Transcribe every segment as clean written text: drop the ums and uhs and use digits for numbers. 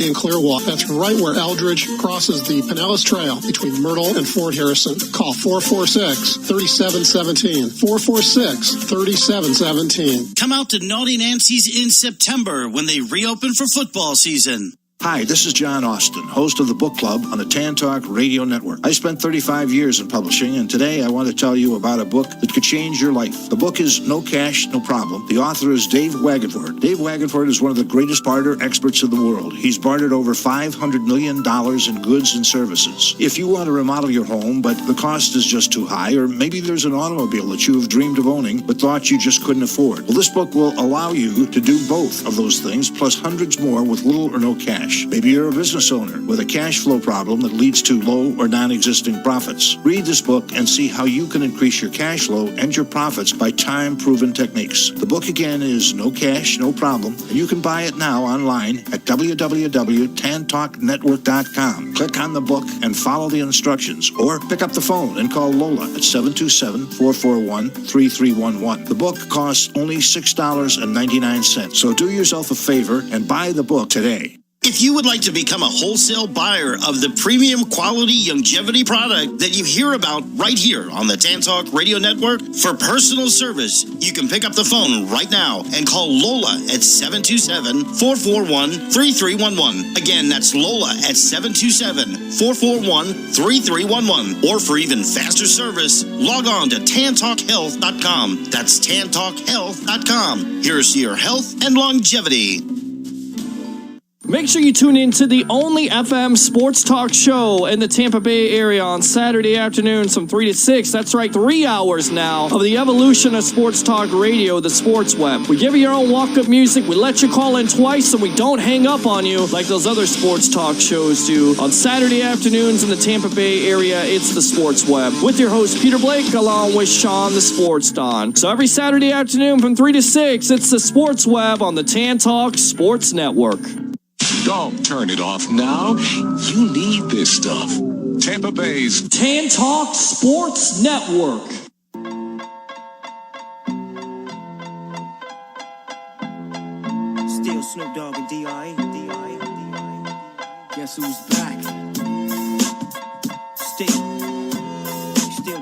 in Clearwater. That's right where Eldridge crosses the Pinellas Trail between Myrtle and Fort Harrison. Call 446-3717. 446-3717. Come out to Naughty Nancy's in September when they reopen for football season. Hi, this is John Austin, host of the Book Club on the Tan Talk Radio Network. I spent 35 years in publishing, and today I want to tell you about a book that could change your life. The book is No Cash, No Problem. The author is Dave Wagenford. Dave Wagenford is one of the greatest barter experts in the world. He's bartered over $500 million in goods and services. If you want to remodel your home, but the cost is just too high, or maybe there's an automobile that you have dreamed of owning, but thought you just couldn't afford, well, this book will allow you to do both of those things, plus hundreds more with little or no cash. Maybe you're a business owner with a cash flow problem that leads to low or non-existing profits. Read this book and see how you can increase your cash flow and your profits by time-proven techniques. The book again is No Cash, No Problem, and you can buy it now online at www.tantalknetwork.com. Click on the book and follow the instructions, or pick up the phone and call Lola at 727-441-3311. The book costs only $6.99, so do yourself a favor and buy the book today. If you would like to become a wholesale buyer of the premium quality longevity product that you hear about right here on the Tan Talk Radio Network for personal service, you can pick up the phone right now and call Lola at 727-441-3311. Again, that's Lola at 727-441-3311. Or for even faster service, log on to tantalkhealth.com. That's tantalkhealth.com. Here's to your health and longevity. Make sure you tune in to the only FM sports talk show in the Tampa Bay area on Saturday afternoons from 3 to 6. That's right, 3 hours now of the evolution of sports talk radio, the Sports Web. We give you your own walk-up music. We let you call in twice so we don't hang up on you like those other sports talk shows do. On Saturday afternoons in the Tampa Bay area, it's the Sports Web with your host, Peter Blake, along with Sean, the Sports Don. So every Saturday afternoon from 3 to 6, it's the Sports Web on the Tan Talk Sports Network. Don't turn it off now. You need this stuff. Tampa Bay's Tan Talk Sports Network. Still Snoop Dogg and D.I. Guess who's back? Still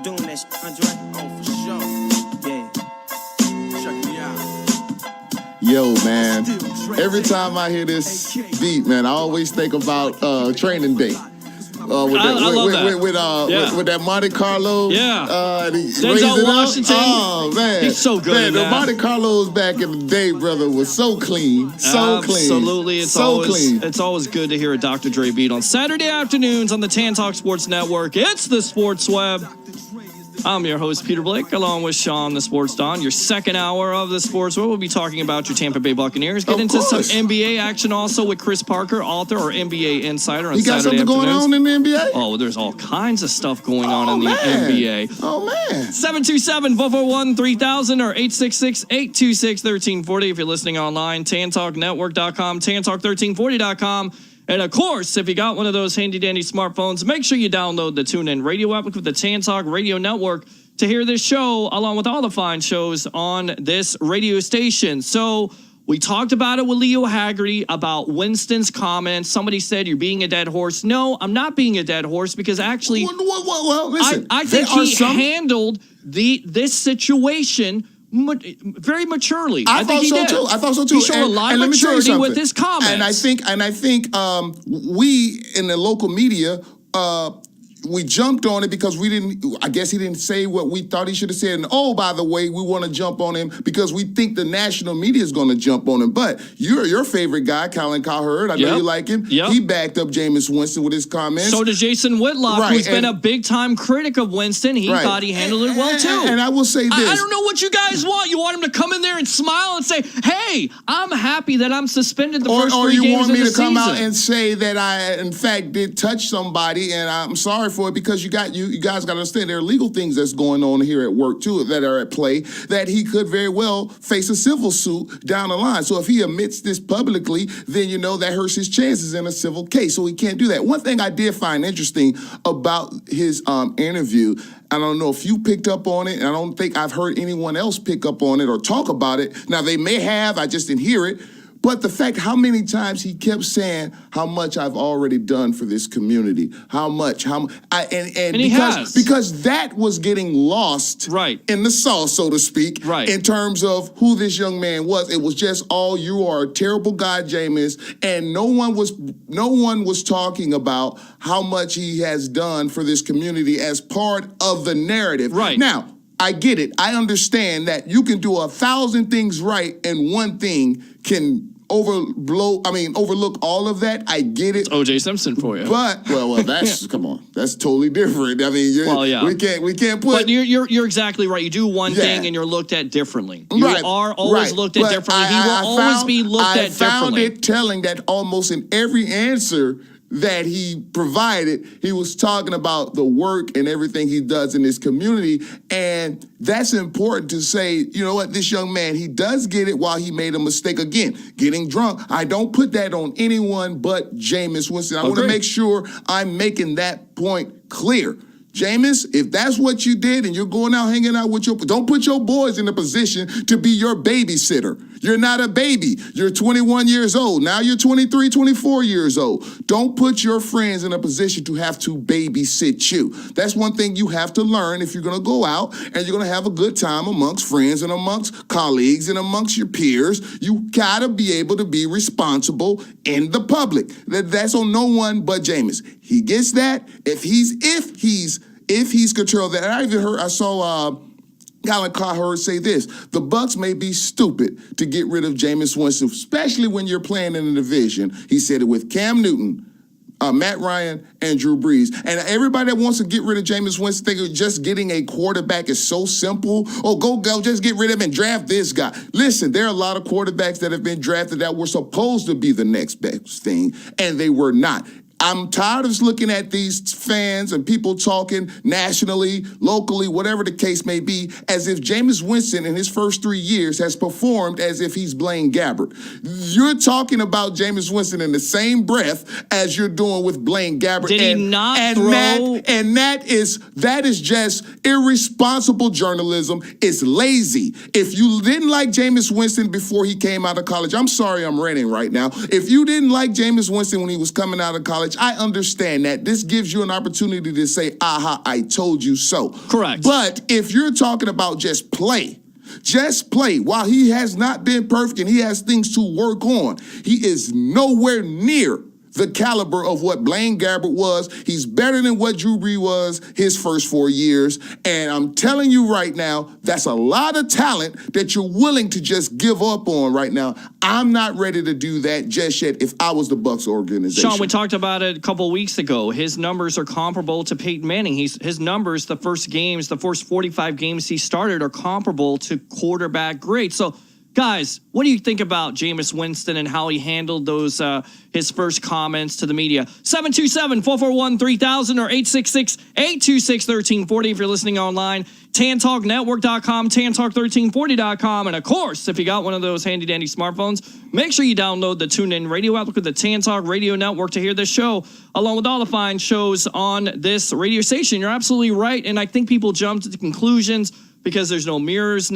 doing that shit, Andre? Oh, for sure. Yeah. Check me out. Yo, man, every time I hear this beat, man, I always think about Training Day. With that Monte Carlo. Yeah. Denzel Washington. Oh, man. He's so good. Man, the Monte Carlos back in the day, brother, was so clean. So clean. Absolutely. It's always good to hear a Dr. Dre beat on Saturday afternoons on the Tan Talk Sports Network. It's the Sports Web. I'm your host, Peter Blake, along with Sean, the Sports Don. Your second hour of the Sports Web, we'll be talking about your Tampa Bay Buccaneers. Get into some NBA action also with Chris Parker, author or NBA insider on Saturday afternoons. You got something going on in the NBA? Oh, there's all kinds of stuff going on in the NBA. Oh, man. 727-441-3000 or 866-826-1340 if you're listening online. TanTalkNetwork.com, TanTalk1340.com. And, of course, if you got one of those handy-dandy smartphones, make sure you download the TuneIn Radio app with the Tan Talk Radio Network to hear this show, along with all the fine shows on this radio station. So we talked about it with Leo Haggerty about Winston's comments. Somebody said, you're being a dead horse. No, I'm not being a dead horse because actually well, listen, I think he handled this situation very maturely. I thought so too. He showed a lot of maturity with his comments. And I think we in the local media we jumped on it because I guess he didn't say what we thought he should have said. And by the way, we want to jump on him because we think the national media is going to jump on him. But your favorite guy, Colin Cowherd, I know you like him. Yep. He backed up Jameis Winston with his comments. So did Jason Whitlock, who's been a big-time critic of Winston. He thought he handled it well, too. And I will say this. I don't know what you guys want. You want him to come in there and smile and say, hey, I'm happy that I'm suspended the first 3 games of the season. Or you want me to come out and say that I, in fact, did touch somebody and I'm sorry for it because you guys got to understand there are legal things that's going on here at work too that are at play that he could very well face a civil suit down the line. So if he admits this publicly, then that hurts his chances in a civil case. So he can't do that. One thing I did find interesting about his interview, I don't know if you picked up on it, and I don't think I've heard anyone else pick up on it or talk about it. Now they may have, I just didn't hear it. But the fact how many times he kept saying how much I've already done for this community, and he has. because that was getting lost Right. in the sauce, so to speak, Right. in terms of who this young man was. It was just you are a terrible guy, Jameis, and no one was talking about how much he has done for this community as part of the narrative. Right. Now, I get it. I understand that you can do 1,000 things right and one thing can overlook all of that. I get it. O.J. Simpson for you. But that's come on, that's totally different. I mean, we can't put. But you're exactly right. You do one thing and you're looked at differently. You are always looked at differently. He will always be looked at differently. I found it telling that almost in every answer that he provided, he was talking about the work and everything he does in this community. And that's important to say, you know what, this young man, he does get it while he made a mistake. Again, getting drunk. I don't put that on anyone but Jameis Winston. I want to make sure I'm making that point clear. Jameis, if that's what you did and you're going out hanging out with don't put your boys in a position to be your babysitter. You're not a baby. You're 21 years old. Now you're 23, 24 years old. Don't put your friends in a position to have to babysit you. That's one thing you have to learn if you're going to go out and you're going to have a good time amongst friends and amongst colleagues and amongst your peers. You got to be able to be responsible in the public. That's on no one but Jameis. He gets that. If he's controlled that. And I saw Colin Cowherd say this: the Bucs may be stupid to get rid of Jameis Winston, especially when you're playing in a division. He said it with Cam Newton, Matt Ryan, and Drew Brees. And everybody that wants to get rid of Jameis Winston think just getting a quarterback is so simple. Oh, go, just get rid of him and draft this guy. Listen, there are a lot of quarterbacks that have been drafted that were supposed to be the next best thing, and they were not. I'm tired of looking at these fans and people talking nationally, locally, whatever the case may be, as if Jameis Winston in his first 3 years has performed as if he's Blaine Gabbert. You're talking about Jameis Winston in the same breath as you're doing with Blaine Gabbert. Did he not throw? That is just irresponsible journalism. It's lazy. If you didn't like Jameis Winston before he came out of college, I'm sorry I'm ranting right now. If you didn't like Jameis Winston when he was coming out of college, I understand that. This gives you an opportunity to say, aha, I told you so. Correct. But if you're talking about just play, while he has not been perfect and he has things to work on, he is nowhere near the caliber of what Blaine Gabbert was. He's better than what Drew Brees was his first 4 years. And I'm telling you right now, that's a lot of talent that you're willing to just give up on right now. I'm not ready to do that just yet if I was the Bucs organization. Sean, we talked about it a couple weeks ago. His numbers are comparable to Peyton Manning. His numbers, the first 45 games he started, are comparable to quarterback greats. So, guys, what do you think about Jameis Winston and how he handled those his first comments to the media? 727-441-3000 or 866-826-1340 if you're listening online. TanTalkNetwork.com, TanTalk1340.com. And, of course, if you got one of those handy-dandy smartphones, make sure you download the TuneIn Radio app. Look at the TanTalk Radio Network to hear this show, along with all the fine shows on this radio station. You're absolutely right, and I think people jump to the conclusions because there's no murals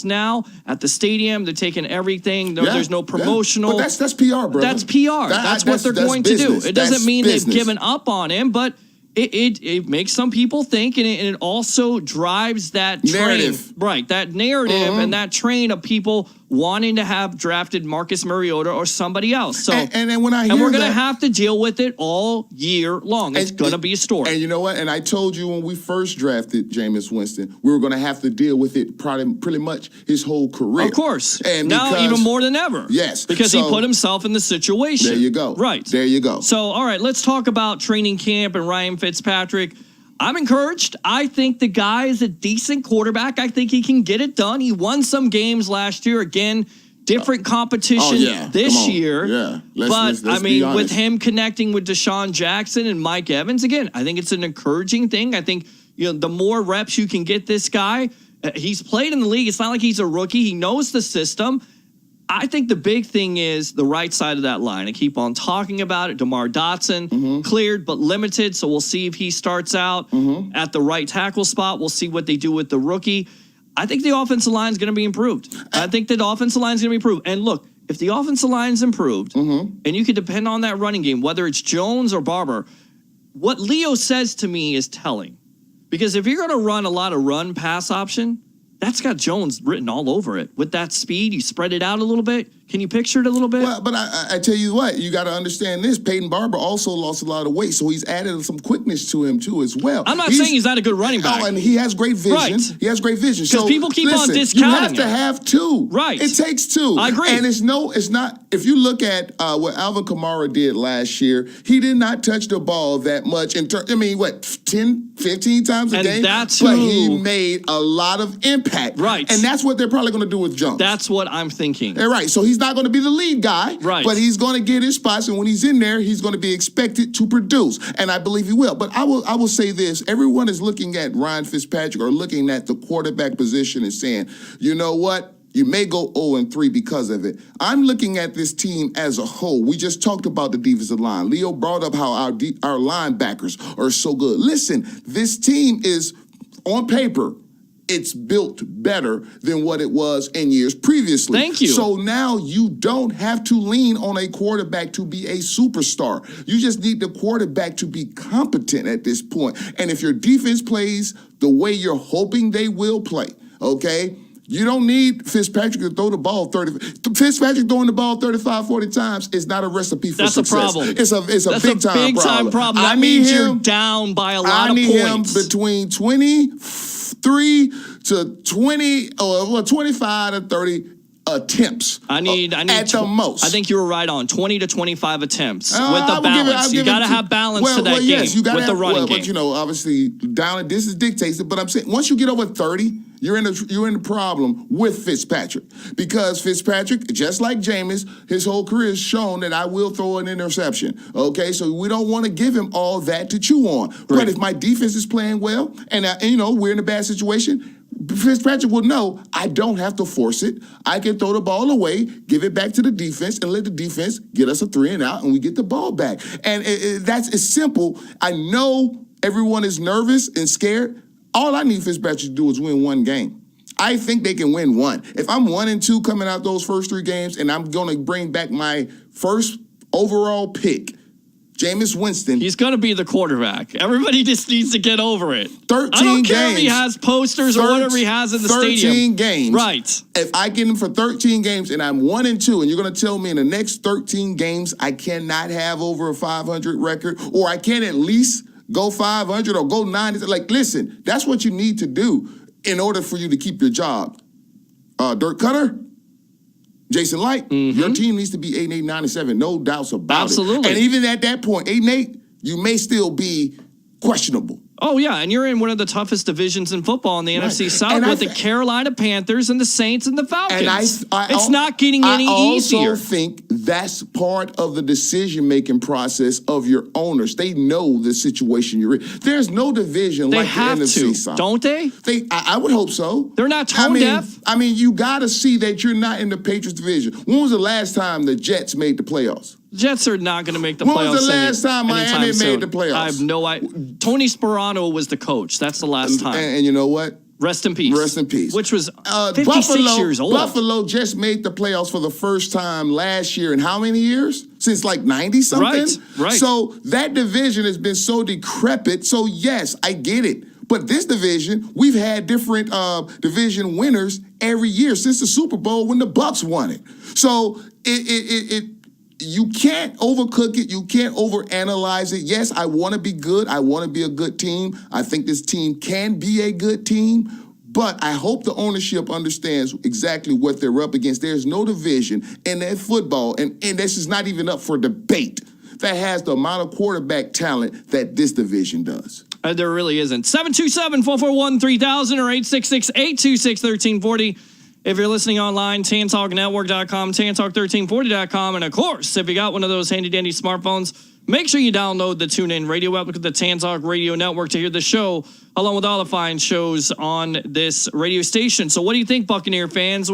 now at the stadium. They're taking everything. There's no promotional. But that's PR, bro. That's PR. That's what they're going to do. It doesn't mean they've given up on him, but it makes some people think, and it also drives that narrative. Train. Right, that narrative and that train of people wanting to have drafted Marcus Mariota or somebody else. So, and then when I hear we're going to have to deal with it all year long. It's going to be a story. And you know what? And I told you when we first drafted Jameis Winston, we were going to have to deal with it pretty much his whole career. Of course. And now even more than ever. Yes. Because he put himself in the situation. There you go. Right. There you go. So, all right, let's talk about training camp and Ryan Fitzpatrick. I'm encouraged. I think the guy is a decent quarterback. I think he can get it done. He won some games last year. Again, different competition this year. Yeah. Let's be honest. With him connecting with Deshaun Jackson and Mike Evans, again, I think it's an encouraging thing. I think the more reps you can get this guy, he's played in the league. It's not like he's a rookie. He knows the system. I think the big thing is the right side of that line. I keep on talking about it. DeMar Dotson, cleared but limited, so we'll see if he starts out at the right tackle spot. We'll see what they do with the rookie. I think the offensive line is going to be improved. And look, if the offensive line's improved and you can depend on that running game, whether it's Jones or Barber, what Leo says to me is telling. Because if you're going to run a lot of run-pass option, that's got Jones written all over it. With that speed, you spread it out a little bit. Can you picture it a little bit? Well, but I tell you what, you got to understand this. Peyton Barber also lost a lot of weight, so he's added some quickness to him, too, as well. I'm not saying he's not a good running back. Oh, and he has great vision. Right. He has great vision. Because people keep on discounting you have to him. have two. Right. It takes two. I agree. And it's not, if you look at what Alvin Kamara did last year, he did not touch the ball that much. 10, 15 times a game? But he made a lot of impact. Right. And that's what they're probably going to do with Jones. That's what I'm thinking. Right. So he's not going to be the lead guy. Right. But he's going to get his spots, and when he's in there, he's going to be expected to produce. And I believe he will. But I will say this. Everyone is looking at Ryan Fitzpatrick or looking at the quarterback position and saying, you know what? You may go 0-3 because of it. I'm looking at this team as a whole. We just talked about the defensive line. Leo brought up how our linebackers are so good. Listen, this team is, on paper, it's built better than what it was in years previously. Thank you. So now you don't have to lean on a quarterback to be a superstar. You just need the quarterback to be competent at this point. And if your defense plays the way you're hoping they will play, okay, you don't need Fitzpatrick to throw the ball 30. Fitzpatrick throwing the ball 35, 40 times is not a recipe for success. That's a problem. It's a big time problem. That means you're down by a lot of points. I need him between 23 to 20 or 25 to 30 attempts. I need at the most. I think you were right on 20 to 25 attempts with the balance. You got to have balance to that game. Yes, you got with the running game. But you know, obviously, down this is dictates it. But I'm saying once you get over 30. You're in the problem with Fitzpatrick because Fitzpatrick, just like Jameis, his whole career has shown that I will throw an interception. Okay, so we don't want to give him all that to chew on. Right. But if my defense is playing well and we're in a bad situation, Fitzpatrick will know I don't have to force it. I can throw the ball away, give it back to the defense, and let the defense get us a 3 and out, and we get the ball back. And it's simple. I know everyone is nervous and scared. All I need Fitzpatrick to do is win one game. I think they can win one. If I'm 1-2 coming out those first 3 games and I'm going to bring back my first overall pick, Jameis Winston. He's going to be the quarterback. Everybody just needs to get over it. 13 I don't care games. if he has posters or whatever he has in the 13 stadium. 13 games. Right. If I get him for 13 games and I'm 1-2 and you're going to tell me in the next 13 games I cannot have over a 500 record or I can at least go 500 or go 90. Like, listen, that's what you need to do in order for you to keep your job. Dirk Cutter, Jason Light, your team needs to be 8-8, 9-7. No doubts about Absolutely. it. And even at that point, 8-8, you may still be questionable. Oh, yeah, and you're in one of the toughest divisions in football in the NFC South with the Carolina Panthers and the Saints and the Falcons. And it's not getting any easier. I also think that's part of the decision-making process of your owners. They know the situation you're in. There's no division like the NFC South. Don't they? I would hope so. They're not tone deaf. I mean, you got to see that you're not in the Patriots division. When was the last time the Jets made the playoffs? Jets are not going to make the playoffs. When was the last time Miami made the playoffs? I have no idea. Tony Sperano was the coach. That's the last time. And you know what? Rest in peace. Rest in peace. Which was 56 years old. Buffalo just made the playoffs for the first time last year in how many years? Since like 90-something? Right. So that division has been so decrepit. So yes, I get it. But this division, we've had different division winners every year since the Super Bowl when the Bucs won it. So you can't overcook it. You can't overanalyze it. Yes, I want to be good. I want to be a good team. I think this team can be a good team. But I hope the ownership understands exactly what they're up against. There's no division in that football, and this is not even up for debate, that has the amount of quarterback talent that this division does. There really isn't. 727-441-3000 or 866-826-1340. If you're listening online, tantalknetwork.com, tantalk1340.com. And, of course, if you got one of those handy-dandy smartphones, make sure you download the TuneIn Radio app. Look at the Tantalk Radio Network to hear the show, along with all the fine shows on this radio station. So what do you think, Buccaneer fans?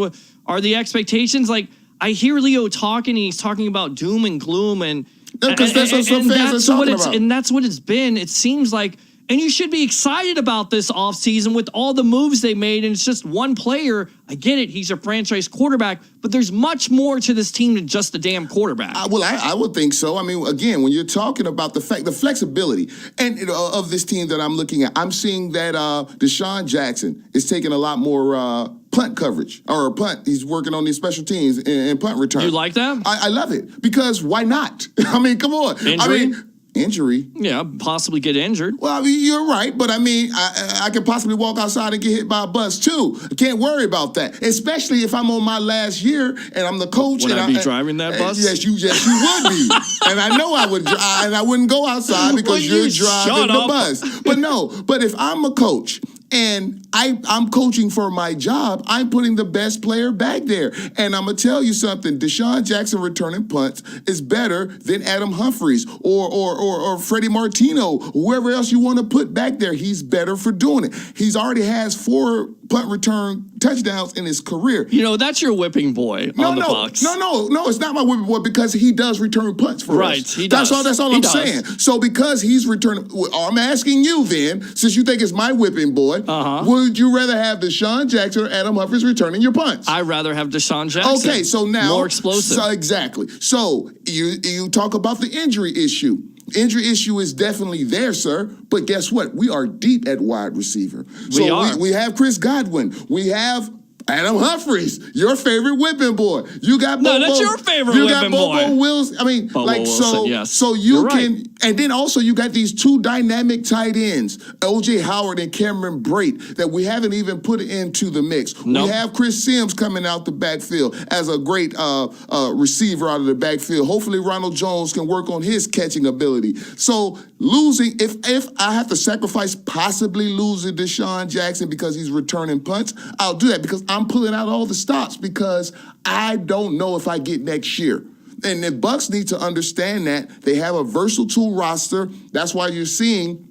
Are the expectations, like, I hear Leo talking, and he's talking about doom and gloom, and because that's what some fans are talking about. And that's what it's been. It seems like And you should be excited about this offseason with all the moves they made. And it's just one player. I get it. He's a franchise quarterback. But there's much more to this team than just a damn quarterback. I would think so. I mean, again, when you're talking about the flexibility and of this team that I'm looking at, I'm seeing that Deshaun Jackson is taking a lot more punt coverage or punt. He's working on these special teams and punt return. You like that? I love it because why not? I mean, come on. Injury? Injury. Yeah, possibly get injured. Well, I mean, you're right, but I mean, I could possibly walk outside and get hit by a bus too. I can't worry about that, especially if I'm on my last year and I'm the coach. Would I be driving that bus? Yes, you would be. And I know I would, and I wouldn't go outside because you're driving the bus. But if I'm a coach and I'm coaching for my job, I'm putting the best player back there. And I'm going to tell you something. Deshaun Jackson returning punts is better than Adam Humphries or Freddie Martino, whoever else you want to put back there. He's better for doing it. He's already has 4 punt return touchdowns in his career. You know, that's your whipping boy on the Bucs. No, it's not my whipping boy because he does return punts for us. Right, he does. That's all I'm saying. So because he's returning, I'm asking you then, since you think it's my whipping boy, would you rather have Deshaun Jackson or Adam Humphries returning your punts? I'd rather have Deshaun Jackson. Okay, so now more explosive. Exactly. So you talk about the injury issue. Injury issue is definitely there, sir. But guess what? We are deep at wide receiver. We have Chris Godwin. We have Adam Humphries, your favorite whipping boy. You got Bobo. No, that's your favorite you whipping got Bobo boy. Wilson. I mean, Bobo like Wilson, yes. So you You're can, right. and then also you got these 2 dynamic tight ends, O.J. Howard and Cameron Brate, that we haven't even put into the mix. Nope. We have Chris Sims coming out the backfield as a great receiver out of the backfield. Hopefully Ronald Jones can work on his catching ability. So losing, if I have to sacrifice possibly losing Deshaun Jackson because he's returning punts, I'll do that because I'm pulling out all the stops because I don't know if I get next year. And the Bucs need to understand that they have a versatile roster. That's why you're seeing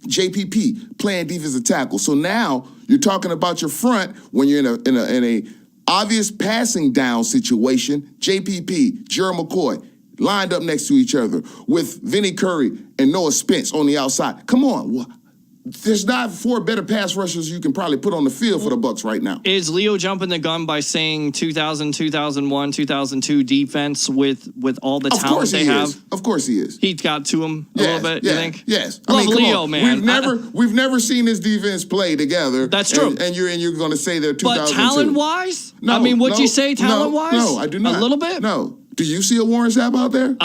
JPP playing defensive tackle. So now you're talking about your front when you're in a obvious passing down situation. JPP, Gerald McCoy lined up next to each other with Vinnie Curry and Noah Spence on the outside. Come on. There's not 4 better pass rushers you can probably put on the field for the Bucs right now. Is Leo jumping the gun by saying 2000, 2001, 2002 defense with all the talent they have? Of course he is. He got to him a little bit, you think? Yes. Love come Leo, on. man. We've never seen this defense play together. That's true. And you're going to say they're 2002. But talent-wise? No. I mean, would you say talent-wise? No, I do not. A little bit? No. Do you see a Warren Sapp out there?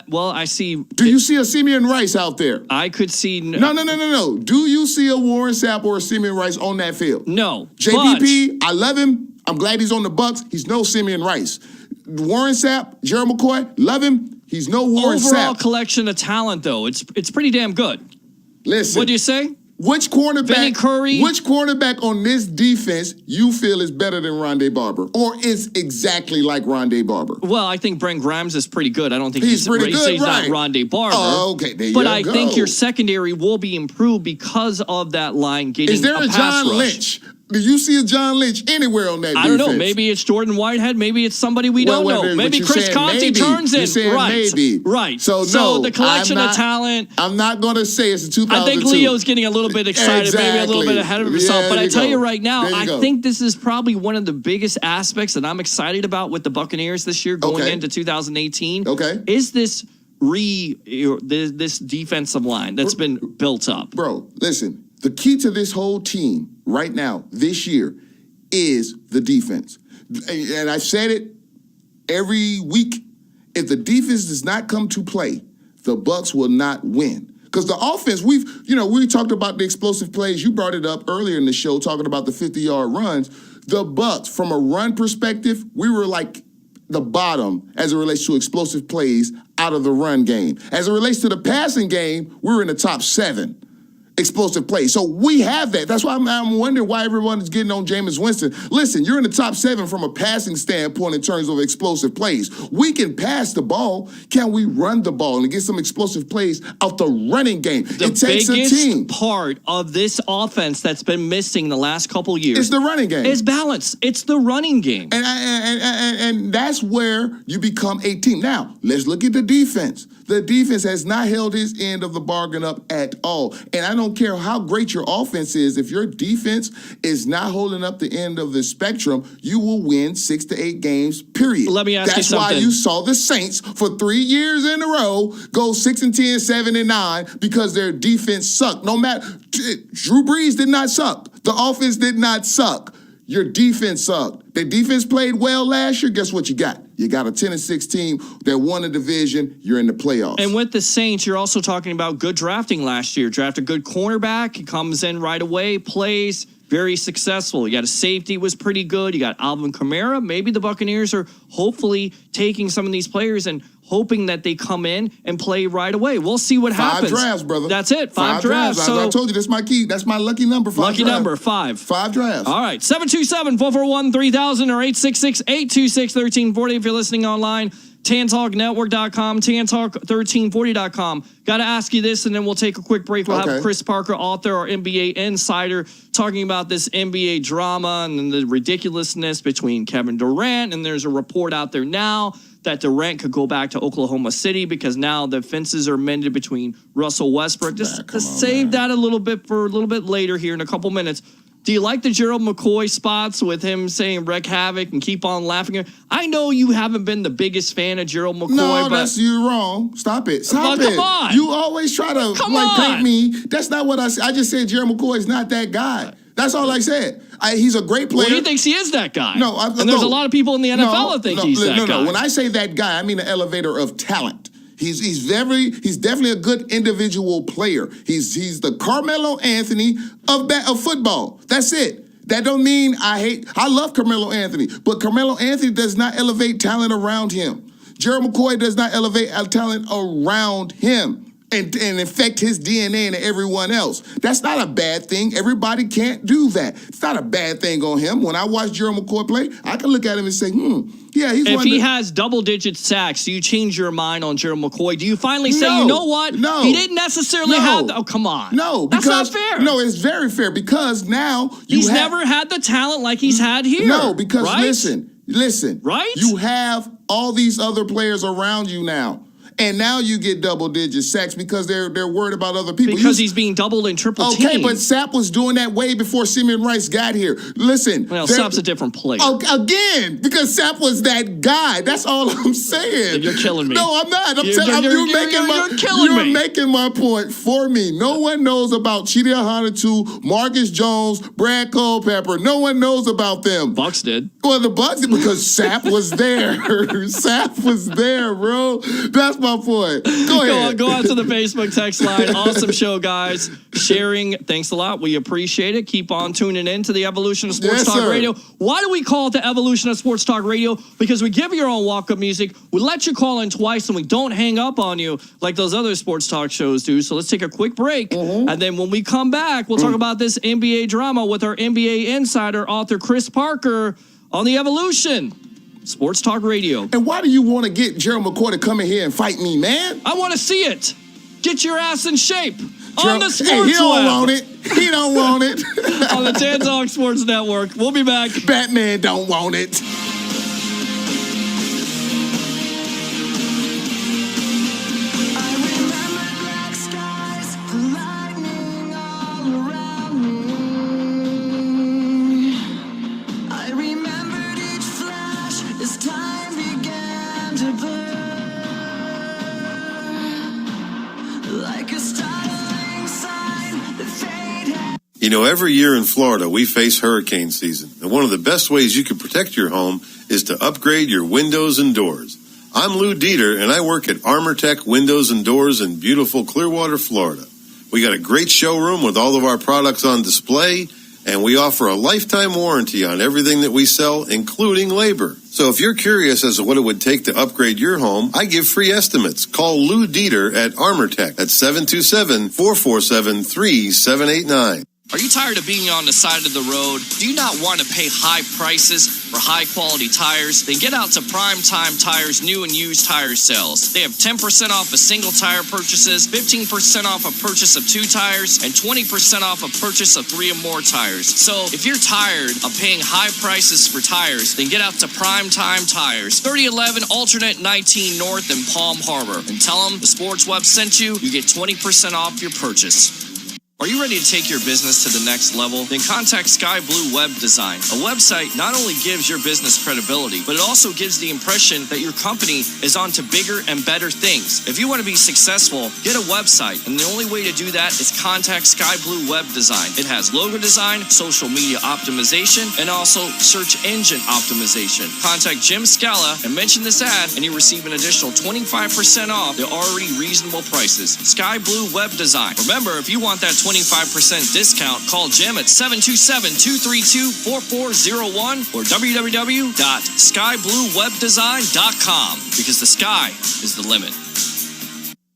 Well, I see. Do you see a Simeon Rice out there? I could see. No. Do you see a Warren Sapp or a Simeon Rice on that field? No. JPP, I love him. I'm glad he's on the Bucs. He's no Simeon Rice. Warren Sapp, Gerald McCoy, love him. He's no Warren Sapp. Overall collection of talent, though, it's pretty damn good. Listen. What'd you say? Which cornerback? Vinnie Curry. Which cornerback on this defense you feel is better than Rondé Barber, or is exactly like Rondé Barber? Well, I think Brent Grimes is pretty good. I don't think he's pretty good. He's not Rondé Barber. Oh, okay. There you go. But I think your secondary will be improved because of that line getting. Is there a pass John rush. Lynch? Do you see a John Lynch anywhere on that defense? I don't know. Maybe it's Jordan Whitehead. Maybe it's somebody we don't know. Maybe Chris Conte turns in. You're saying right. Maybe. Right. So no, the collection of talent. I'm not going to say it's a 2002. I think Leo's getting a little bit excited, maybe a little bit ahead of himself. But I tell you right now, I think this is probably one of the biggest aspects that I'm excited about with the Buccaneers this year going into 2018. Okay. Is this this defensive line that's been built up? Bro, listen. The key to this whole team right now, this year, is the defense. And I've said it every week. If the defense does not come to play, the Bucs will not win. Because the offense, we talked about the explosive plays. You brought it up earlier in the show, talking about the 50-yard runs. The Bucs, from a run perspective, we were like the bottom as it relates to explosive plays out of the run game. As it relates to the passing game, we were in the top 7. Explosive plays. So we have that. That's why I'm wondering why everyone is getting on Jameis Winston. Listen, you're in the top 7 from a passing standpoint in terms of explosive plays. We can pass the ball. Can we run the ball and get some explosive plays out the running game? It takes a team. The biggest part of this offense that's been missing the last couple years is the running game. It's balance. It's the running game. And that's where you become a team. Now, let's look at the defense. The defense has not held his end of the bargain up at all. And I don't care how great your offense is. If your defense is not holding up the end of the spectrum, you will win 6 to 8 games, period. Let me ask you That's something. why you saw the Saints for 3 years in a row go 6-10, 7-9 because their defense sucked. No matter, Drew Brees did not suck. The offense did not suck. Your defense sucked. The defense played well last year. Guess what you got? You got a 10-6 team that won a division. You're in the playoffs. And with the Saints, you're also talking about good drafting last year. Draft a good cornerback. He comes in right away, plays, very successful. You got a safety, was pretty good. You got Alvin Kamara. Maybe the Buccaneers are hopefully taking some of these players and hoping that they come in and play right away. We'll see what happens. 5 drafts, brother. That's it. 5 drafts. So I told you, that's my key. That's my lucky number. 5 lucky drafts. number, 5. 5 drafts. All right. 727-441-3000 or 866-826-1340 if you're listening online. TanTalkNetwork.com, TanTalk1340.com. Got to ask you this, and then we'll take a quick break. We'll have Chris Parker, author, our NBA insider, talking about this NBA drama and the ridiculousness between Kevin Durant. And there's a report out there now that Durant could go back to Oklahoma City because now the fences are mended between Russell Westbrook. Just save that a little bit for a little bit later here in a couple minutes. Do you like the Gerald McCoy spots with him saying wreak havoc and keep on laughing? I know you haven't been the biggest fan of Gerald McCoy. No, but that's you wrong. Stop it. Stop it. Come on. You always try to paint me. That's not what I said. I just said Gerald McCoy is not that guy. That's all I said. He's a great player. Well, he thinks he is that guy. No, and there's a lot of people in the NFL that think he's that guy. No, when I say that guy, I mean an elevator of talent. He's definitely a good individual player. He's the Carmelo Anthony of football. That's it. That don't mean I love Carmelo Anthony, but Carmelo Anthony does not elevate talent around him. Gerald McCoy does not elevate talent around him and affect his DNA and everyone else. That's not a bad thing. Everybody can't do that. It's not a bad thing on him. When I watch Gerald McCoy play, I can look at him and say, yeah, he's if he has double-digit sacks, do you change your mind on Gerald McCoy? Do you finally say, you know what? No. He didn't necessarily have... Oh, come on. No. That's not fair. No, it's very fair because now... He's never had the talent like he's had here. No, because right? listen. Right? You have all these other players around you now. And now you get double-digit sacks because they're worried about other people. Because he's being doubled and triple teamed. Okay, but Sapp was doing that way before Simeon Rice got here. Listen. Well, Sapp's a different player. Again, because Sapp was that guy. That's all I'm saying. You're killing me. No, I'm not. You're making my point for me. No one knows about Chidi Ahanotu, Marcus Jones, Brad Culpepper. No one knows about them. Bucs did. Well, the Bucs did because Sapp was there. Sapp was there, bro. That's my point. Go ahead. Go out to the Facebook text line. Awesome show, guys. Sharing. Thanks a lot. We appreciate it. Keep on tuning in to the Evolution of Sports Talk Radio. Why do we call it the Evolution of Sports Talk Radio? Because we give you your own walk-up music. We let you call in twice, and we don't hang up on you like those other sports talk shows do. So let's take a quick break. And then when we come back, we'll talk about this NBA drama with our NBA insider, author Chris Parker, on the Evolution Sports Talk Radio. And why do you want to get Gerald McCoy to come in here and fight me, man? I want to see it. Get your ass in shape. On the sports he don't web. want it. He don't want it. On the Tan Talk Sports Network. We'll be back. Batman don't want it. You know, every year in Florida, we face hurricane season, and one of the best ways you can protect your home is to upgrade your windows and doors. I'm Lou Dieter, and I work at ArmorTech Windows and Doors in beautiful Clearwater, Florida. We got a great showroom with all of our products on display, and we offer a lifetime warranty on everything that we sell, including labor. So if you're curious as to what it would take to upgrade your home, I give free estimates. Call Lou Dieter at ArmorTech at 727-447-3789. Are you tired of being on the side of the road? Do you not want to pay high prices for high-quality tires? Then get out to Prime Time Tires new and used tire sales. They have 10% off of single tire purchases, 15% off a purchase of 2 tires, and 20% off a purchase of 3 or more tires. So if you're tired of paying high prices for tires, then get out to Prime Time Tires, 3011 Alternate 19 North in Palm Harbor. And tell them the Sports Web sent you. You get 20% off your purchase. Are you ready to take your business to the next level? Then contact Sky Blue Web Design. A website not only gives your business credibility, but it also gives the impression that your company is on to bigger and better things. If you want to be successful, get a website, and the only way to do that is contact Sky Blue Web Design. It has logo design, social media optimization, and also search engine optimization. Contact Jim Scala and mention this ad, and you receive an additional 25% off the already reasonable prices. Sky Blue Web Design. Remember, if you want that 25% discount, call Jim at 727-232-4401 or www.skybluewebdesign.com, because the sky is the limit.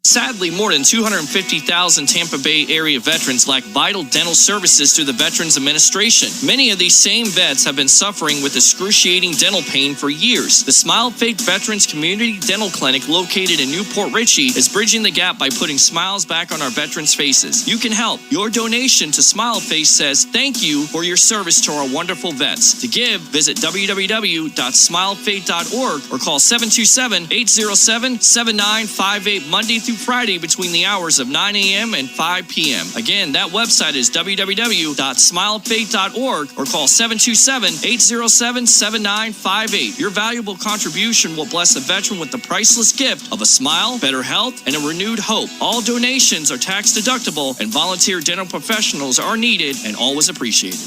Sadly, more than 250,000 Tampa Bay area veterans lack vital dental services through the Veterans Administration. Many of these same vets have been suffering with excruciating dental pain for years. The Smile Fake Veterans Community Dental Clinic, located in Newport Richey, is bridging the gap by putting smiles back on our veterans' faces. You can help. Your donation to Smile Face says thank you for your service to our wonderful vets. To give, visit www.smilefate.org or call 727-807-7958 Monday through Friday between the hours of 9 a.m. and 5 p.m. Again, that website is www.smilefate.org or call 727-807-7958. Your valuable contribution will bless a veteran with the priceless gift of a smile, better health, and a renewed hope. All donations are tax deductible, and volunteer dental professionals are needed and always appreciated.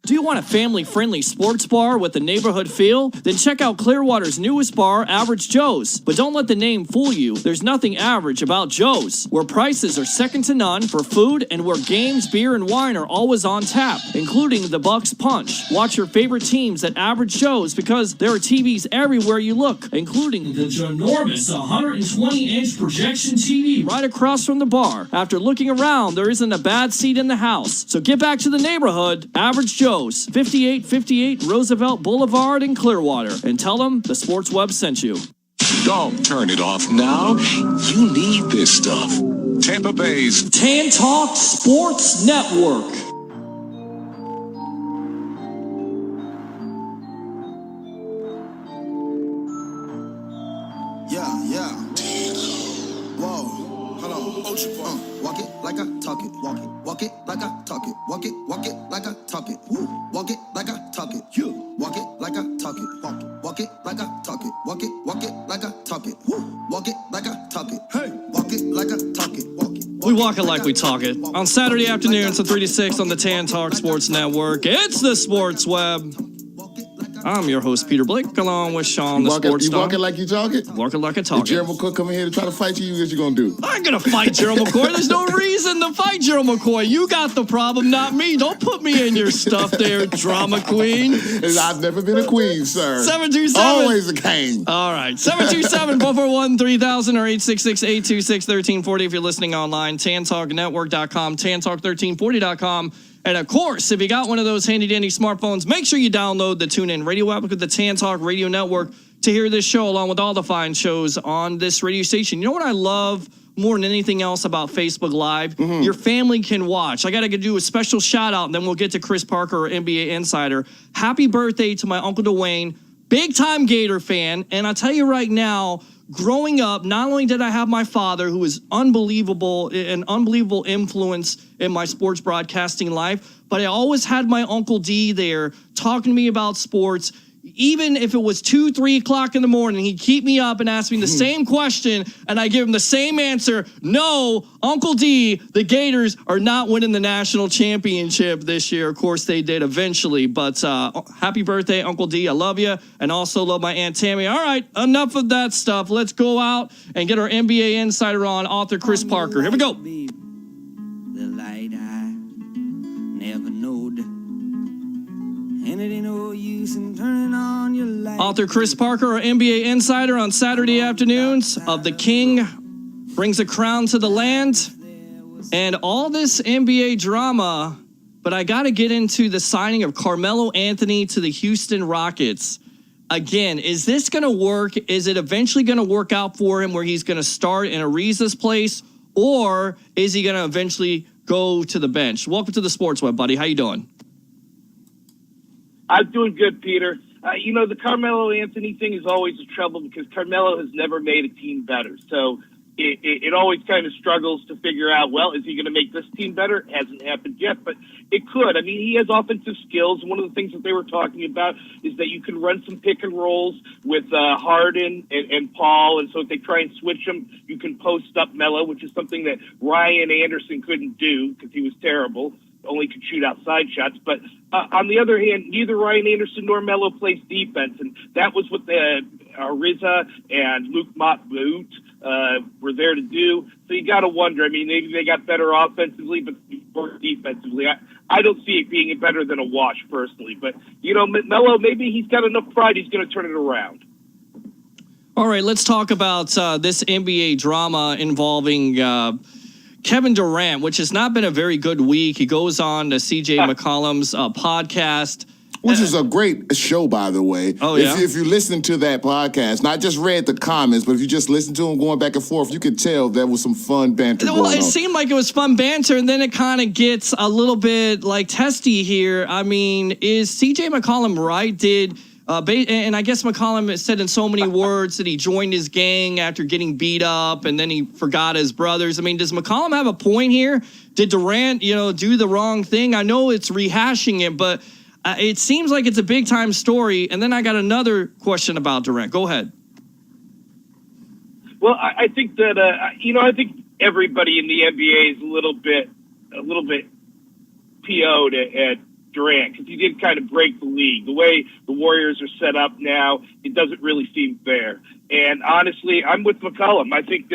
Do you want a family-friendly sports bar with a neighborhood feel? Then check out Clearwater's newest bar, Average Joe's. But don't let the name fool you. There's nothing average about Joe's, where prices are second to none for food and where games, beer, and wine are always on tap, including the Bucs Punch. Watch your favorite teams at Average Joe's because there are TVs everywhere you look, including the ginormous 120-inch projection TV right across from the bar. After looking around, there isn't a bad seat in the house. So get back to the neighborhood, Average Joe's. 5858 Roosevelt Boulevard in Clearwater, and tell them the Sports Web sent you. Don't turn it off now. You need this stuff. Tampa Bay's Tan Talk Sports Network. Yeah. Whoa, hold on. Walk it like I talk it. Walk it like I talk it. Walk it like I talk it. Walk it like I talk it. Walk it like I talk it. Walk it like I talk it. Walk it like I talk it. Walk it like I talk it. Hey, walk it like I talk it. We walk it like we talk it. On Saturday afternoons from 3 to 6 on the Tan Talk Sports Network. It's the Sports Web. I'm your host, Peter Blick, along with Sean, the sports You star. walking like you talk it? Walking like I talk If Gerald McCoy come in here to try to fight you, what you gonna do? I'm going to fight Gerald McCoy. There's no reason to fight Gerald McCoy. You got the problem, not me. Don't put me in your stuff there, drama queen. I've never been a queen, sir. 727. Always a king. All right. 727-441-3000 or 866-826-1340 if you're listening online. TanTalkNetwork.com, TanTalk1340.com. And of course, if you got one of those handy-dandy smartphones, make sure you download the TuneIn Radio app with the Tan Talk Radio Network to hear this show along with all the fine shows on this radio station. You know what I love more than anything else about Facebook Live? Mm-hmm. Your family can watch. I got to do a special shout-out, and then we'll get to Chris Parker, our NBA insider. Happy birthday to my Uncle Dwayne, big-time Gator fan. And I'll tell you right now, growing up, not only did I have my father, who was an unbelievable influence in my sports broadcasting life, but I always had my Uncle D there talking to me about sports. Even if it was 2, 3 o'clock in the morning, he'd keep me up and ask me the same question, and I give him the same answer. No, Uncle D, the Gators are not winning the national championship this year. Of course, they did eventually, but happy birthday, Uncle D. I love you, and also love my Aunt Tammy. All right, enough of that stuff. Let's go out and get our NBA insider on, author Chris Parker. Here we go. The light I never knowed. And it ain't no use in turning on your light. Author Chris Parker, our NBA insider on Saturday afternoons of The King Brings a Crown to the Land. And all this NBA drama, but I got to get into the signing of Carmelo Anthony to the Houston Rockets. Again, is this going to work? Is it eventually going to work out for him where he's going to start in Ariza's place, or is he going to eventually go to the bench? Welcome to the Sports Web, buddy. How you doing? I'm doing good, Peter. The Carmelo Anthony thing is always a trouble because Carmelo has never made a team better. So it always kind of struggles to figure out, well, is he going to make this team better? It hasn't happened yet, but it could. I mean, he has offensive skills. One of the things that they were talking about is that you can run some pick and rolls with Harden and Paul, and so if they try and switch them, you can post up Melo, which is something that Ryan Anderson couldn't do because he was terrible. Only could shoot outside shots. But on the other hand, neither Ryan Anderson nor Melo plays defense, and that was what Ariza and Luke Mottboot were there to do. So you got to wonder. I mean, maybe they got better offensively, but worse defensively. I don't see it being better than a wash personally. But, Melo, maybe he's got enough pride he's going to turn it around. All right, let's talk about this NBA drama involving Kevin Durant, which has not been a very good week. He goes on to CJ McCollum's podcast. Which is a great show, by the way. Oh, yeah? If you listen to that podcast, not just read the comments, but if you just listen to him going back and forth, you could tell there was some fun banter going on. It seemed like it was fun banter, and then it kind of gets a little bit, testy here. I mean, is CJ McCollum right? And I guess McCollum said in so many words that he joined his gang after getting beat up, and then he forgot his brothers. I mean, does McCollum have a point here? Did Durant, do the wrong thing? I know it's rehashing it, but it seems like it's a big-time story. And then I got another question about Durant. Go ahead. Well, I think that, I think everybody in the NBA is a little bit PO'd at Durant because he did kind of break the league. The way the Warriors are set up now, it doesn't really seem fair. And honestly, I'm with McCollum. I think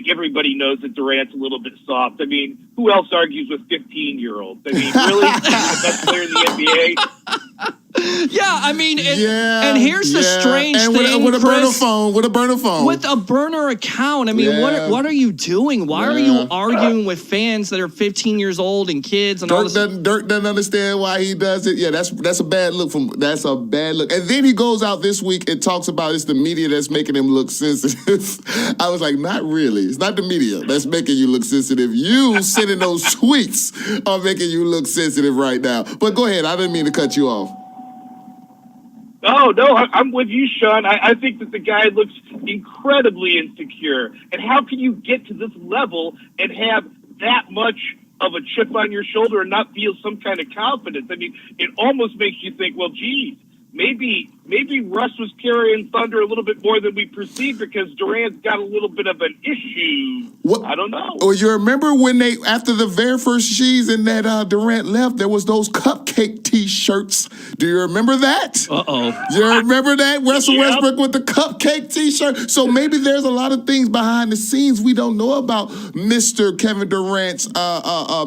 everybody knows that Durant's a little bit soft. I mean, who else argues with 15-year-olds? I mean, really? The best player in the NBA? Yeah, I mean, and here's the strange thing, with a burner Chris, phone, with a burner account. I mean, what are you doing? Why are you arguing with fans that are 15 years old and kids and all this? Dirk doesn't understand why he does it. Yeah, that's a bad look. That's a bad look. And then he goes out this week and talks about it's the media that's making him look sensitive. I was like, not really. It's not the media that's making you look sensitive. You sending those tweets are making you look sensitive right now. But go ahead. I didn't mean to cut you off. Oh, no, I'm with you, Sean. I think that the guy looks incredibly insecure. And how can you get to this level and have that much of a chip on your shoulder and not feel some kind of confidence? I mean, it almost makes you think, well, geez, maybe Russ was carrying thunder a little bit more than we perceived because Durant's got a little bit of an issue. I don't know. Well, you remember when after the very first season that Durant left, there was those cupcake T-shirts. Do you remember that? Uh-oh. You remember that? Russell Westbrook with the cupcake T-shirt? So maybe there's a lot of things behind the scenes we don't know about Mr. Kevin Durant's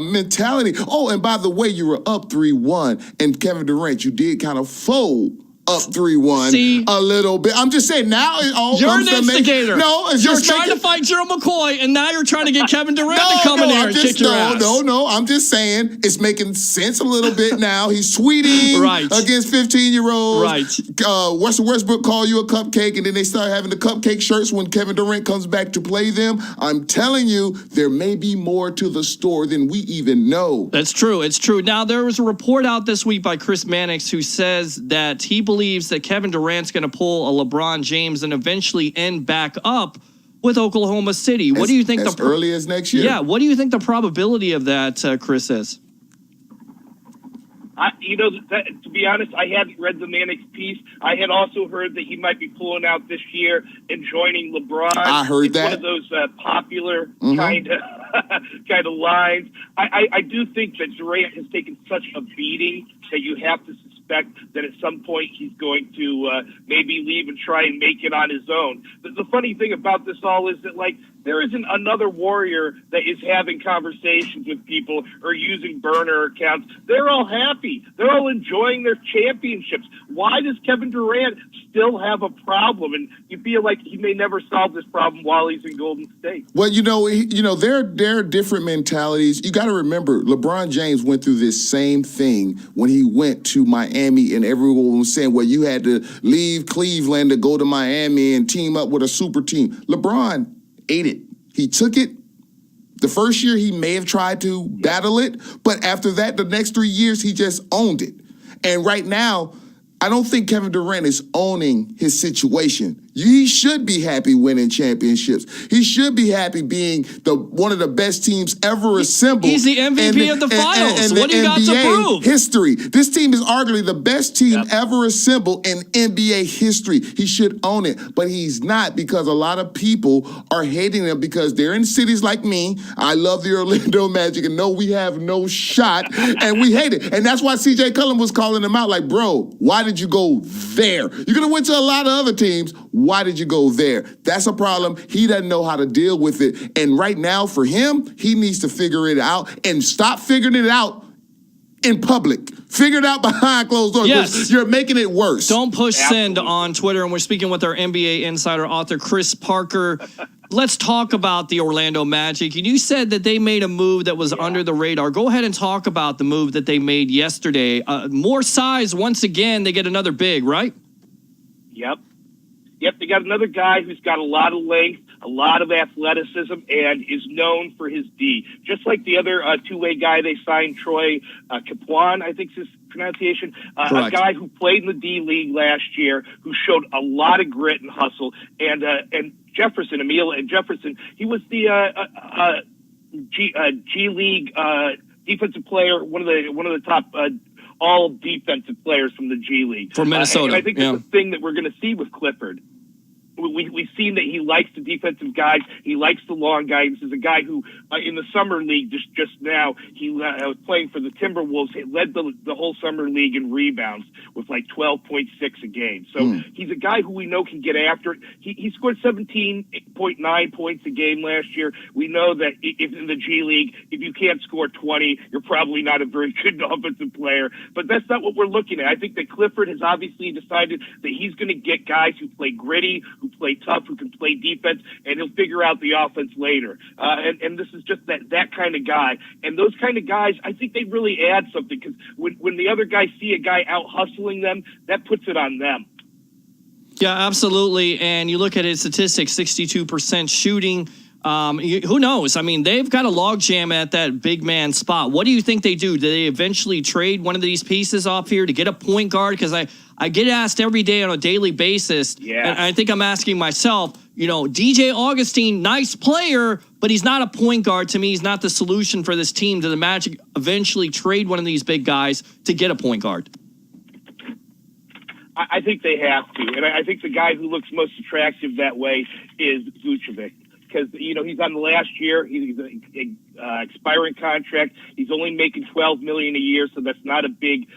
mentality. Oh, and by the way, you were up 3-1, and Kevin Durant, you did kind of fold up 3-1 a little bit. I'm just saying now it all you're comes an to instigator. You're trying to fight Gerald McCoy, and now you're trying to get Kevin Durant to come in here and kick your ass. No. I'm just saying it's making sense a little bit now. He's tweeting against 15-year-olds. Right. Russell Westbrook call you a cupcake, and then they start having the cupcake shirts when Kevin Durant comes back to play them. I'm telling you, there may be more to the story than we even know. That's true. It's true. Now, there was a report out this week by Chris Mannix who says that he believes that Kevin Durant's going to pull a LeBron James and eventually end back up with Oklahoma City. What do you think? Early as next year? Yeah. What do you think the probability of that, Chris, is? To be honest, I hadn't read the Mannix piece. I had also heard that he might be pulling out this year and joining LeBron. I heard that. One of those popular kind of lines. I do think that Durant has taken such a beating that you have to expect that at some point he's going to maybe leave and try and make it on his own. The funny thing about this all is that, like, there isn't another Warrior that is having conversations with people or using burner accounts. They're all happy. They're all enjoying their championships. Why does Kevin Durant still have a problem? And you feel like he may never solve this problem while he's in Golden State. Well, there are different mentalities. You got to remember, LeBron James went through this same thing when he went to Miami, and everyone was saying, well, you had to leave Cleveland to go to Miami and team up with a super team. LeBron ate it. He took it. The first year he may have tried to battle it, but after that, the next 3 years, he just owned it. And right now, I don't think Kevin Durant is owning his situation. He should be happy winning championships. He should be happy being one of the best teams ever assembled. He's the MVP of the finals. What do you got to prove? History. This team is arguably the best team ever assembled in NBA history. He should own it, but he's not, because a lot of people are hating him because they're in cities like me. I love the Orlando Magic and know we have no shot, and we hate it. And that's why CJ Cullen was calling him out like, bro, why did you go there? You're going to win to a lot of other teams. Why did you go there? That's a problem. He doesn't know how to deal with it. And right now, for him, he needs to figure it out and stop figuring it out in public. Figure it out behind closed doors. Yes. You're making it worse. Don't push send on Twitter. And we're speaking with our NBA insider author, Chris Parker. Let's talk about the Orlando Magic. And you said that they made a move that was under the radar. Go ahead and talk about the move that they made yesterday. More size. Once again, they get another big, right? Yep, they got another guy who's got a lot of length, a lot of athleticism, and is known for his D. Just like the other two-way guy they signed, Troy Capuan, I think is his pronunciation, a guy who played in the D-League last year, who showed a lot of grit and hustle, and Jefferson, Emil and Jefferson, he was the G-League defensive player, one of the top all defensive players from the G League. From Minnesota. And I think that's the thing that we're going to see with Clifford. We've seen that he likes the defensive guys. He likes the long guys. This is a guy who, in the summer league just now, he was playing for the Timberwolves. He led the whole summer league in rebounds with like 12.6 a game. So he's a guy who we know can get after it. He scored 17.9 points a game last year. We know that if in the G League, if you can't score 20, you're probably not a very good offensive player. But that's not what we're looking at. I think that Clifford has obviously decided that he's going to get guys who play gritty, who play tough, who can play defense, and he'll figure out the offense later. And this is just that kind of guy. And those kind of guys, I think they really add something, because when the other guys see a guy out hustling them, that puts it on them. Yeah, absolutely. And you look at his statistics, 62% shooting. Who knows? I mean, they've got a logjam at that big man spot. What do you think they do? Do they eventually trade one of these pieces off here to get a point guard? Because I get asked every day on a daily basis. Yeah. And I think I'm asking myself, DJ Augustine, nice player, but he's not a point guard. To me, he's not the solution for this team. Do the Magic eventually trade one of these big guys to get a point guard? I think they have to. And I think the guy who looks most attractive that way is Vucevic. Because, he's on the last year. He's an expiring contract. He's only making $12 million a year, so that's not a big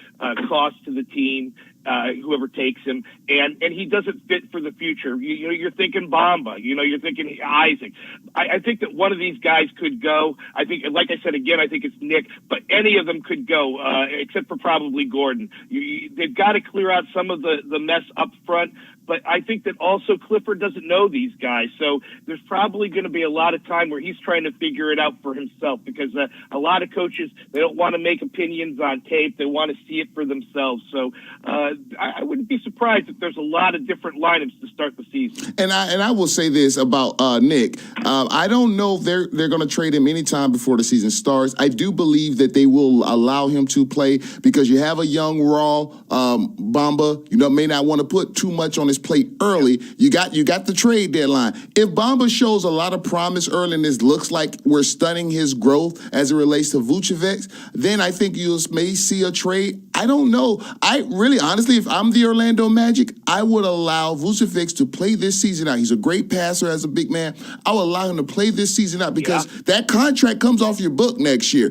cost to the team, whoever takes him. And he doesn't fit for the future. You're thinking Bamba. You're thinking Isaac. I think that one of these guys could go. I think, like I said, again, I think it's Nick, but any of them could go, except for probably Gordon. They've got to clear out some of the mess up front. But I think that also Clifford doesn't know these guys. So there's probably going to be a lot of time where he's trying to figure it out for himself, because a lot of coaches, they don't want to make opinions on tape. They want to see it for themselves. So I wouldn't be surprised if there's a lot of different lineups to start the season. And I will say this about Nick. I don't know if they're going to trade him anytime before the season starts. I do believe that they will allow him to play, because you have a young, raw Bamba. May not want to put too much on his plate early. You got the trade deadline. If Bamba shows a lot of promise early and this looks like we're stunning his growth as it relates to Vucevic, then I think you may see a trade. I don't know. I really, honestly, if I'm the Orlando Magic, I would allow Vucevic to play this season out. He's a great passer as a big man. I would allow him to play this season out because that contract comes off your book next year.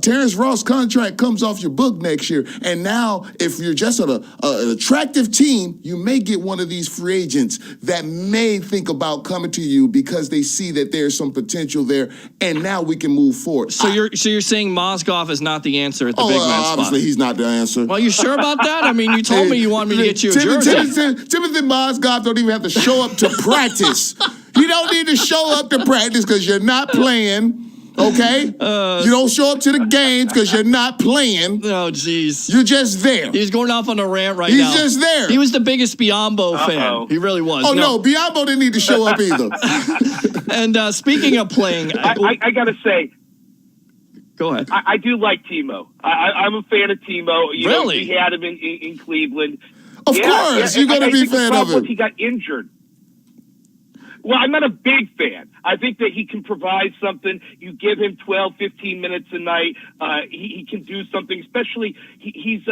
Terrence Ross' contract comes off your book next year. And now, if you're just an attractive team, you may get one of these free agents that may think about coming to you because they see that there's some potential there, and now we can move forward. So you're saying Mozgov is not the answer at the big man spot? Obviously, he's not the answer. Well, you sure about that? I mean, you told me you wanted me to get you a jersey. Timothy Mozgov don't even have to show up to practice. You don't need to show up to practice because you're not playing. Okay? You don't show up to the games because you're not playing. Oh, jeez. You're just there. He's going off on a rant now. He's just there. He was the biggest Biombo fan. He really was. Oh, no, Biombo didn't need to show up either. And speaking of playing... I got to say... Go ahead. I do like Timo. I'm a fan of Timo. You know, really? we had him in Cleveland. Of course, you're going to be a fan of him. He got injured. Well, I'm not a big fan. I think that he can provide something. You give him 12, 15 minutes a night. He can do something, especially he's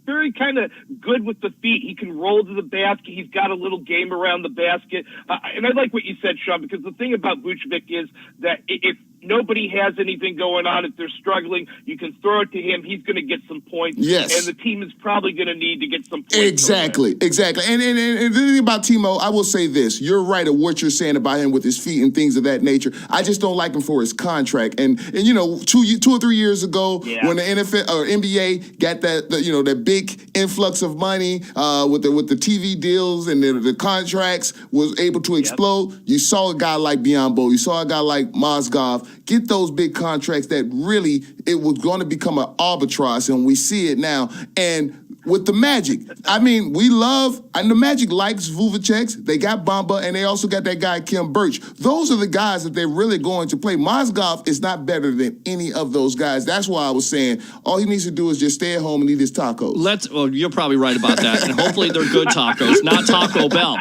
very kind of good with the feet. He can roll to the basket. He's got a little game around the basket. And I like what you said, Sean, because the thing about Vucevic is that if nobody has anything going on, if they're struggling, you can throw it to him. He's going to get some points. Yes. And the team is probably going to need to get some points. Exactly. And the thing about Timo, I will say this. You're right at what you're saying about him with his feet and things of that nature. I just don't like him for his contract. And you know, 2 or 3 years ago, when the NFL or NBA got that big influx of money with the TV deals and the contracts was able to explode, you saw a guy like Biombo, you saw a guy like Mozgov get those big contracts that really it was going to become an arbitrage, and we see it now. And with the Magic, I mean, and the Magic likes Vucevic. They got Bamba, and they also got that guy Kim Birch. Those are the guys that they're really going to play. Mozgov is not better than any of those guys. That's why I was saying all he needs to do is just stay at home and eat his tacos. Well, you're probably right about that, and hopefully they're good tacos, not Taco Bell.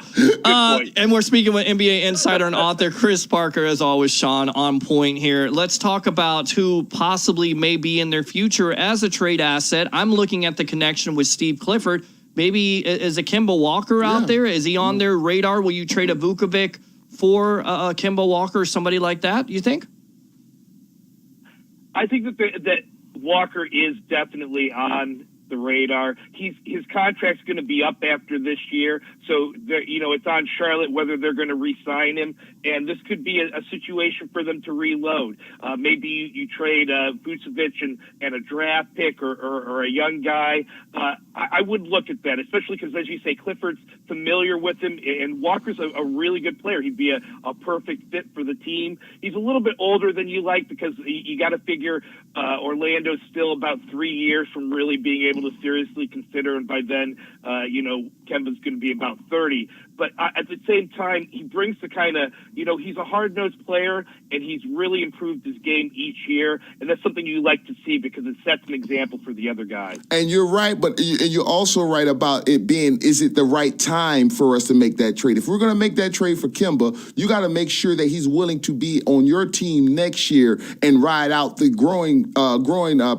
And we're speaking with NBA insider and author Chris Parker, as always, Sean, on point here. Let's talk about who possibly may be in their future as a trade asset. I'm looking at the connection with Steve Clifford. Maybe is a Kemba Walker out there? Is he on their radar? Will you trade a Vucevic for a Kemba Walker or somebody like that, you think? I think that Walker is definitely on the radar. His contract's going to be up after this year, so it's on Charlotte whether they're going to re-sign him, and this could be a situation for them to reload. Maybe you trade Vucevic and a draft pick or a young guy. I would look at that, especially because, as you say, Clifford's familiar with him, and Walker's a really good player. He'd be a perfect fit for the team. He's a little bit older than you like because you got to figure Orlando's still about 3 years from really being able to seriously consider, and by then, Kemba's going to be about 30. But at the same time, he brings the kind of, he's a hard-nosed player, and he's really improved his game each year, and that's something you like to see because it sets an example for the other guys. And you're right, but you're also right about it being, is it the right time for us to make that trade? If we're going to make that trade for Kemba, you got to make sure that he's willing to be on your team next year and ride out the growing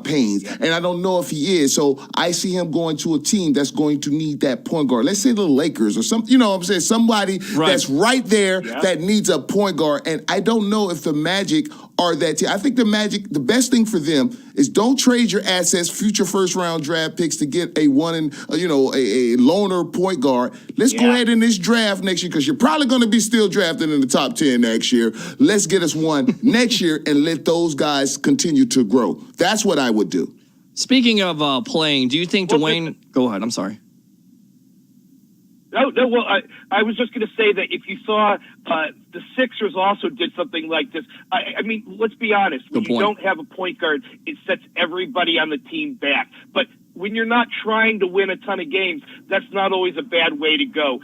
pains. Yeah. And I don't know if he is, so I see him going to a team that's going to need that point guard. Let's say the Lakers or something, somebody that's right there that needs a point guard. And I don't know if the Magic are that team. I think the Magic, the best thing for them is don't trade your assets, future first-round draft picks to get a loner point guard. Let's go ahead in this draft next year because you're probably going to be still drafted in the top 10 next year. Let's get us one next year and let those guys continue to grow. That's what I would do. Speaking of playing, do you think Dwayne... Go ahead, I'm sorry. No. Well, I was just going to say that if you saw the Sixers also did something like this. I mean, let's be honest. When you don't have a point guard, it sets everybody on the team back. But when you're not trying to win a ton of games, that's not always a bad way to go.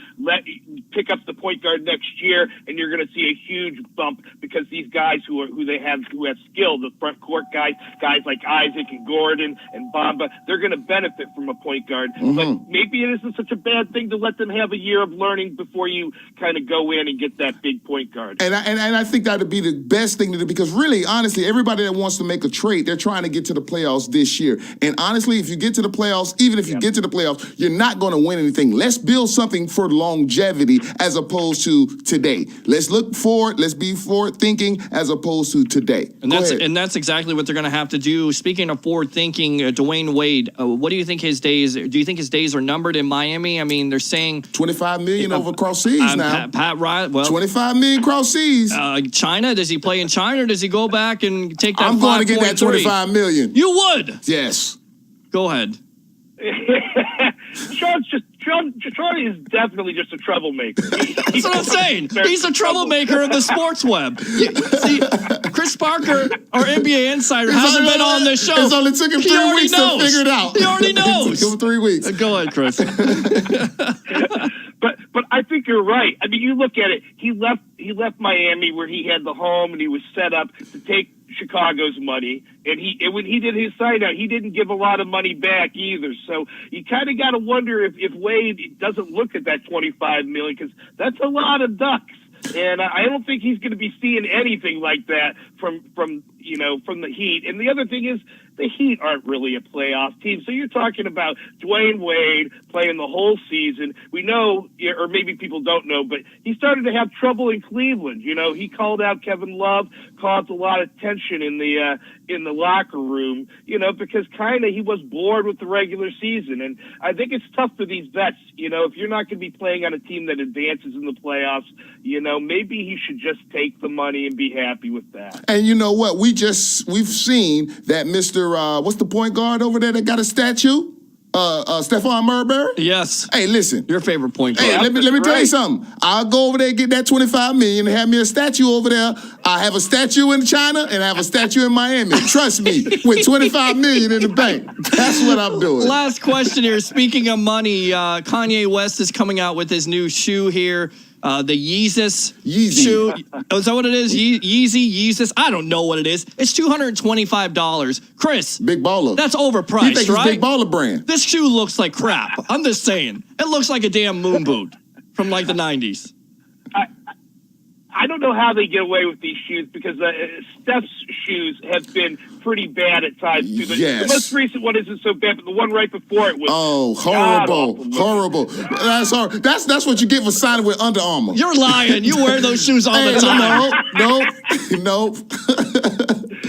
Pick up the point guard next year, and you're going to see a huge bump because these guys who have skill, the front court guys like Isaac and Gordon and Bamba, they're going to benefit from a point guard. Mm-hmm. But maybe it isn't such a bad thing to let them have a year of learning before you kind of go in and get that big point guard. And I think that would be the best thing to do because really, honestly, everybody that wants to make a trade, they're trying to get to the playoffs this year. And honestly, if you get to the playoffs, even if you get to the playoffs, you're not going to win anything. Let's build something for longevity as opposed to today. Let's look forward. Let's be forward thinking as opposed to today. And that's exactly what they're going to have to do. Speaking of forward thinking, Dwayne Wade, what do you think his days? Do you think his days are numbered in Miami? I mean, they're saying $25 million over cross seas now. Pat Riley, well, $25 million cross seas. China? Does he play in China, or does he go back and take that? I'm going to get that $25 million. You would? Yes. Go ahead. Sean is definitely just a troublemaker. That's what I'm saying. He's a troublemaker of the sports web. See, Chris Parker, our NBA insider, hasn't been on this show. It's only took him 3 weeks to figure it out. He already knows. It took him 3 weeks. Go ahead, Chris. But I think you're right. I mean, you look at it. He left Miami where he had the home and he was set up to take Chicago's money, and when he did his sign out, he didn't give a lot of money back either. So you kind of got to wonder if Wade doesn't look at that $25 million, because that's a lot of ducks. And I don't think he's going to be seeing anything like that from the Heat. And the other thing is, the Heat aren't really a playoff team. So you're talking about Dwayne Wade playing the whole season. We know, or maybe people don't know, but he started to have trouble in Cleveland. He called out Kevin Love, caused a lot of tension in the locker room, because kind of he was bored with the regular season. And I think it's tough for these vets. If you're not going to be playing on a team that advances in the playoffs, maybe he should just take the money and be happy with that. And you know what? We've seen that Mr. What's the point guard over there that got a statue? Stephon Marbury? Yes. Hey, listen. Your favorite point guard. Hey, let me tell you something. I'll go over there and get that $25 million and have me a statue over there. I have a statue in China and I have a statue in Miami. Trust me, with $25 million in the bank. That's what I'm doing. Last question here. Speaking of money, Kanye West is coming out with his new shoe here. The Yeezus shoe. Oh, is that what it is? Yeezus? I don't know what it is. It's $225. Chris. Big baller. That's overpriced, you think right? It's big baller brand. This shoe looks like crap. I'm just saying. It looks like a damn moon boot from like the 90s. I don't know how they get away with these shoes, because Steph's shoes have been pretty bad at times too. The most recent one isn't so bad, but the one right before it was horrible. That's what you get for signing with Under Armour. You're lying. You wear those shoes all the time. Nope.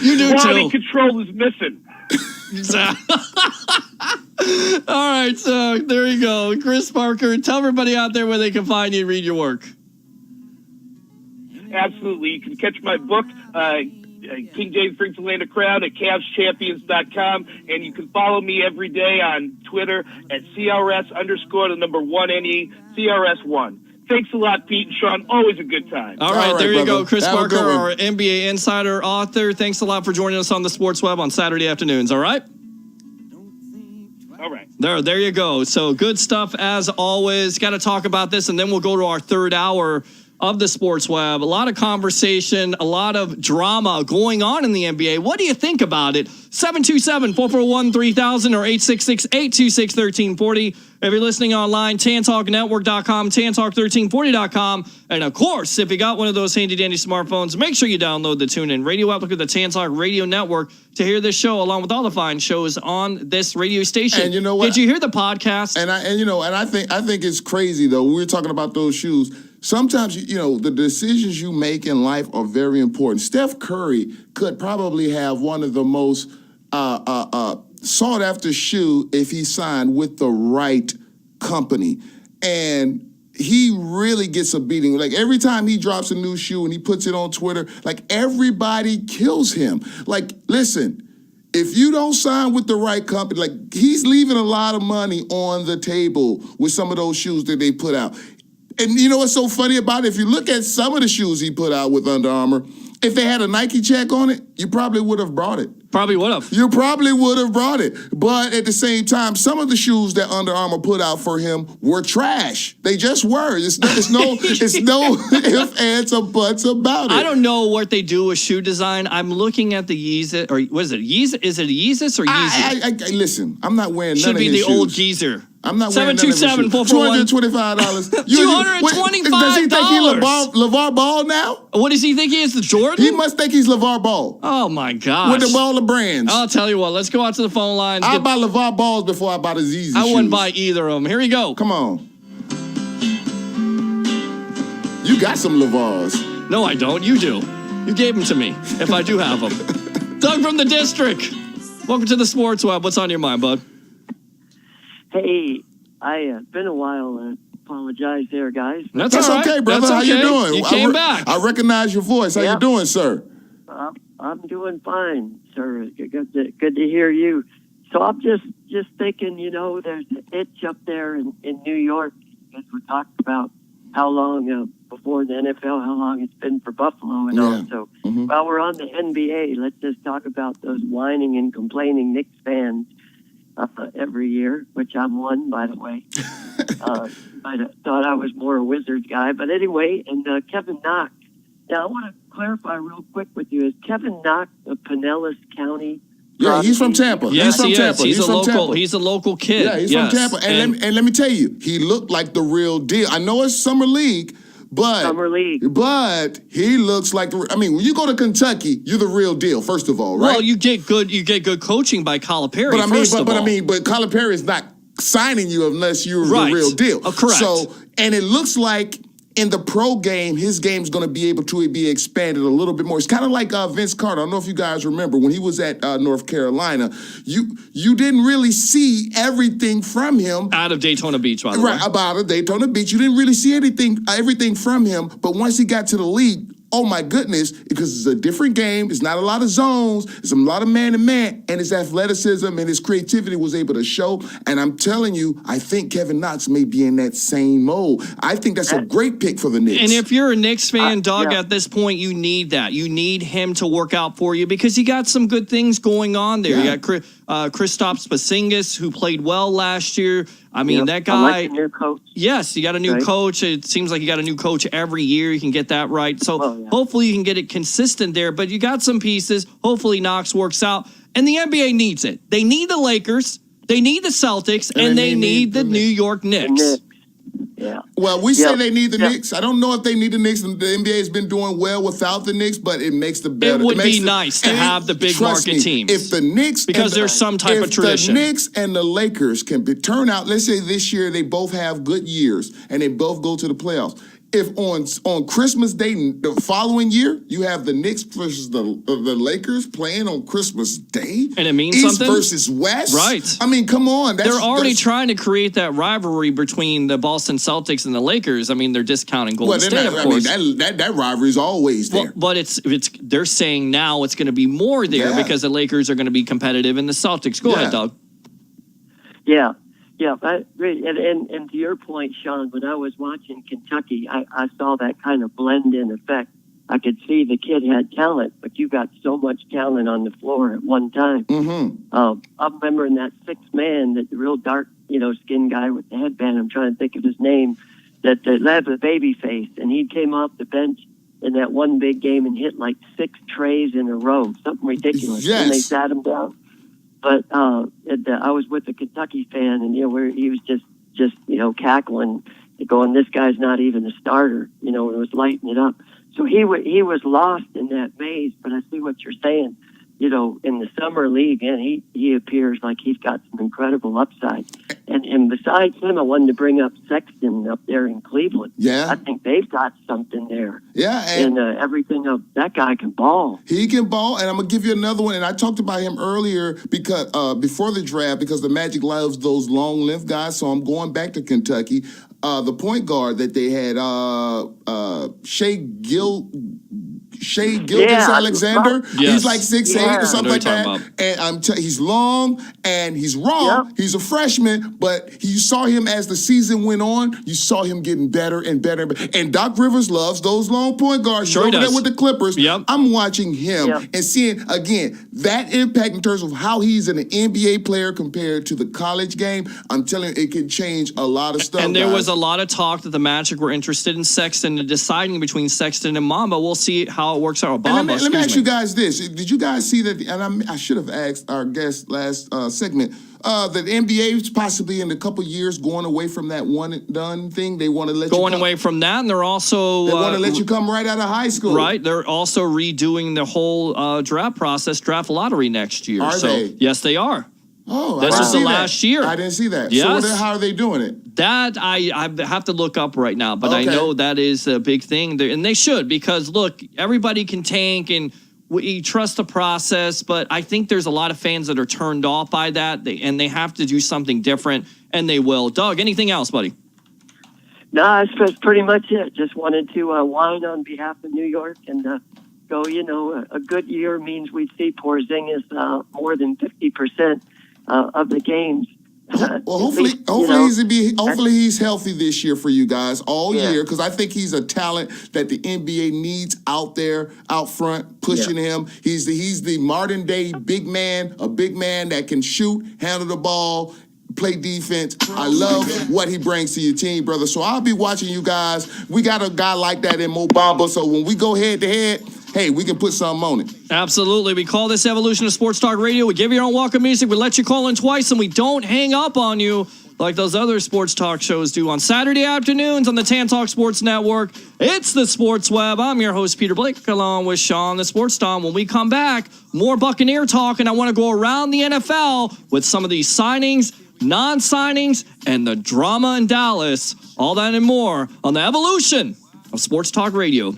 You do Quality too. control is missing. All right, so there you go, Chris Parker. Tell everybody out there where they can find you and read your work. Absolutely. You can catch my book, King James Brings the Land of Crown, at CavsChampions.com. And you can follow me every day on Twitter at CRS_1NE, CRS1. Thanks a lot, Pete and Sean. Always a good time. All right, there you go. Chris Parker, our NBA insider author. Thanks a lot for joining us on the Sports Web on Saturday afternoons, all right? All right. There you go. So good stuff as always. Got to talk about this, and then we'll go to our third hour of the Sports Web. A lot of conversation, a lot of drama going on in the NBA. What do you think about it? 727-441-3000 or 866-826-1340. If you're listening online, TanTalkNetwork.com, TanTalk1340.com. And of course, if you got one of those handy-dandy smartphones, make sure you download the TuneIn Radio app. Look at the TanTalk Radio Network to hear this show, along with all the fine shows on this radio station. And you know what? Did you hear the podcast? And I think it's crazy though. We were talking about those shoes. Sometimes, the decisions you make in life are very important. Steph Curry could probably have one of the most sought after shoe if he signed with the right company. And he really gets a beating. Like every time he drops a new shoe and he puts it on Twitter, like everybody kills him. Like, listen, if you don't sign with the right company, like he's leaving a lot of money on the table with some of those shoes that they put out. And you know what's so funny about it? If you look at some of the shoes he put out with Under Armour, if they had a Nike check on it, you probably would have brought it. Probably would have. You probably would have brought it. But at the same time, some of the shoes that Under Armour put out for him were trash. They just were. It's no ifs, ands, or buts about it. I don't know what they do with shoe design. I'm looking at the Yeezus, or what is it? Yeezus? Is it a Yeezus or Yeezy? Listen, I'm not wearing none of his shoes. Should be the old geezer. I'm not wearing none of his shoes. $225. $225. Does he think he's LeVar Ball now? What does he think he is, the Jordan? He must think he's LeVar Ball. Oh, my gosh. With the ball of brands. I'll tell you what. Let's go out to the phone lines. I'll buy LeVar Balls before I buy the Yeezy shoes. I wouldn't buy either of them. Here we go. Come on. You got some LeVars. No, I don't. You do. You gave them to me, if I do have them. Doug from the district. Welcome to the Sports Web. What's on your mind, bud? Hey, been a while. Apologize there, guys. That's all right. Okay, brother. How you doing? You came back. I recognize your voice. How you doing, sir? I'm doing fine, sir. Good to hear you. So I'm just thinking, there's an itch up there in New York, as we talked about how long before the NFL, how long it's been for Buffalo and all. So while we're on the NBA, let's just talk about those whining and complaining Knicks fans every year, which I'm one, by the way. I thought I was more a Wizards guy. But anyway, and Kevin Knox. Now, I want to clarify real quick with you. Is Kevin Knox of Pinellas County? Yeah, he's from Tampa. Yes, he's from Tampa. He's a local kid. Yeah, he's from Tampa. And let me tell you, he looked like the real deal. I know it's summer league, but he looks like when you go to Kentucky, you're the real deal. First of all, right? Well, you get good coaching by Calipari. But Calipari is not signing you unless you're the real deal. Correct. So, and it looks like in the pro game, his game's going to be able to be expanded a little bit more. It's kind of like Vince Carter. I don't know if you guys remember when he was at North Carolina. You didn't really see everything from him out of Daytona Beach, by the way. Right, out of Daytona Beach, you didn't really see everything from him. But once he got to the league, oh my goodness, because it's a different game. It's not a lot of zones. It's a lot of man-to-man. And his athleticism and his creativity was able to show. And I'm telling you, I think Kevin Knox may be in that same mold. I think that's a great pick for the Knicks. And if you're a Knicks fan, Doug, at this point, you need that. You need him to work out for you because you got some good things going on there. You got Kristaps Porzingis, who played well last year. I mean, that guy. I like the new coach. Yes, you got a new coach. It seems like you got a new coach every year. You can get that right. So hopefully you can get it consistent there. But you got some pieces. Hopefully Knox works out. And the NBA needs it. They need the Lakers. They need the Celtics. And they need the New York Knicks. Yeah. Well, we say they need the Knicks. I don't know if they need the Knicks. The NBA has been doing well without the Knicks, but it makes the better. It would be nice to have the big market teams. If the Knicks, because there's some type of tradition. If the Knicks and the Lakers can turn out, let's say this year they both have good years and they both go to the playoffs. If on Christmas Day the following year you have the Knicks versus the Lakers playing on Christmas Day, and it means East something versus West, right? I mean, come on, they're already trying to create that rivalry between the Boston Celtics and the Lakers. I mean, they're discounting Golden State, of course. I mean, that rivalry is always there. But it's they're saying now it's going to be more there because the Lakers are going to be competitive in the Celtics. Go ahead, Doug. Yeah. Yeah, I agree. And to your point, Sean, when I was watching Kentucky, I saw that kind of blend-in effect. I could see the kid had talent, but you got so much talent on the floor at one time. I'm remembering that sixth man, that real dark, skinned guy with the headband. I'm trying to think of his name. That had the baby face, and he came off the bench in that one big game and hit like 6 trays in a row, something ridiculous. Yes. And they sat him down. But I was with a Kentucky fan, and where he was just cackling, going, "This guy's not even a starter," and it was lighting it up. So he was lost in that maze. But I see what you're saying. In the summer league, and he appears like he's got some incredible upside. And besides him, I wanted to bring up Sexton up there in Cleveland. Yeah, I think they've got something there. Yeah, and everything of that guy can ball. He can ball, and I'm gonna give you another one. And I talked about him earlier because before the draft, because the Magic loves those long length guys. So I'm going back to Kentucky. The point guard that they had, Shai Gilgeous-Alexander. He's like 6'8" or something like that. And he's long and he's raw. Yep. He's a freshman, but you saw him as the season went on. You saw him getting better and better. And Doc Rivers loves those long point guards. Sure, over there with the Clippers. Yep. I'm watching him and seeing again that impact in terms of how he's an NBA player compared to the college game. I'm telling you, it can change a lot of stuff. And there was a lot of talk that the Magic were interested in Sexton and deciding between Sexton and Mamba. We'll see how it works out. And let me ask you guys this. Did you guys see that, and I should have asked our guest last segment, that the NBA is possibly in a couple years going away from that one and done thing? They want to let going away from that, and they're also... They want to let you come right out of high school. Right. They're also redoing the whole draft process, draft lottery next year. Are they? Yes, they are. Oh, this is the last year. I didn't see that. Yes. So how are they doing it? That I have to look up right now, but I know that is a big thing, and they should, because look, everybody can tank and we trust the process, but I think there's a lot of fans that are turned off by that, and they have to do something different, and they will. Doug, anything else, buddy? No, that's pretty much it. Just wanted to whine on behalf of New York and go. A good year means we see Porzingis more than 50%. Of the games. Well, hopefully he's healthy this year for you guys all year, because I think he's a talent that the NBA needs out there, out front, pushing him. He's the modern day big man, a big man that can shoot, handle the ball, play defense. I love what he brings to your team, brother. So I'll be watching you guys. We got a guy like that in Mo Bamba, so when we go head to head, hey, we can put something on it. Absolutely. We call this Evolution of Sports Talk Radio. We give you your own welcome music. We let you call in twice, and we don't hang up on you like those other sports talk shows do on Saturday afternoons on the Tan Talk Sports Network. It's the Sports Web. I'm your host, Peter Blake, along with Sean, the Sports Tom. When we come back, more Buccaneer talk, and I want to go around the NFL with some of these signings, non-signings, and the drama in Dallas. All that and more on the Evolution of Sports Talk Radio.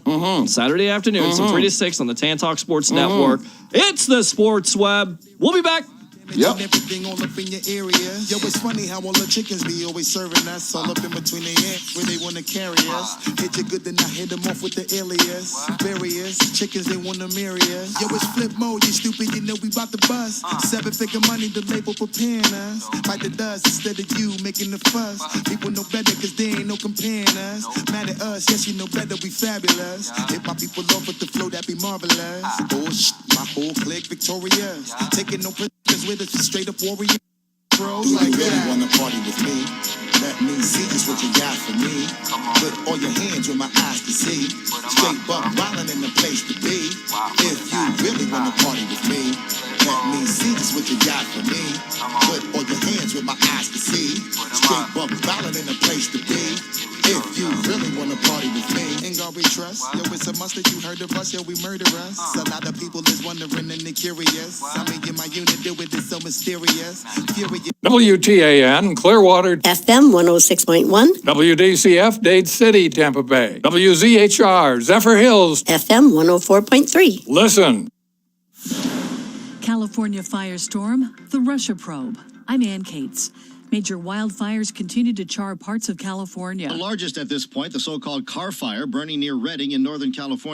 Saturday afternoon, from 3 to 6 on the Tan Talk Sports Network. It's the Sports Web. We'll be back. Yep. Everything all up in your area. Yo, it's funny how all the chickens be always serving us all up in between the air where they want to carry us. Hit you good, then I hit them off with the alias. Various chickens, they want to marry us. Yo, it's flip mode, you stupid, you know we bout to bust. 7-figure money, the label preparing us. Bite the dust instead of you making the fuss. People know better cause they ain't no comparing us. Mad at us, yes, you know better, we fabulous. Hit my people off with the flow, that be marvelous. Oh, my whole clique victorious. Taking no prisoners with us, straight up warrior. Bro, like you really wanna party with me? Let me see just what you got for me. Put all your hands with my eyes to see. Straight buck wildin' in the place to be. If you really wanna party with me, let me see just what you got for me. Put all your hands with my eyes to see. Straight buck wildin' in the place to be. If you really wanna party with me, in God we trust. Yo, it's a must that you heard of us, yo, we murder us. A lot of people is wondering and they curious. I mean, in my unit, do it is so mysterious. Furious. WTAN, Clearwater. FM 106.1. WDCF, Dade City, Tampa Bay. WZHR, Zephyr Hills. FM 104.3. Listen. California firestorm, the Russia probe. I'm Ann Cates. Major wildfires continue to char parts of California. The largest at this point, the so-called car fire burning near Redding in Northern California.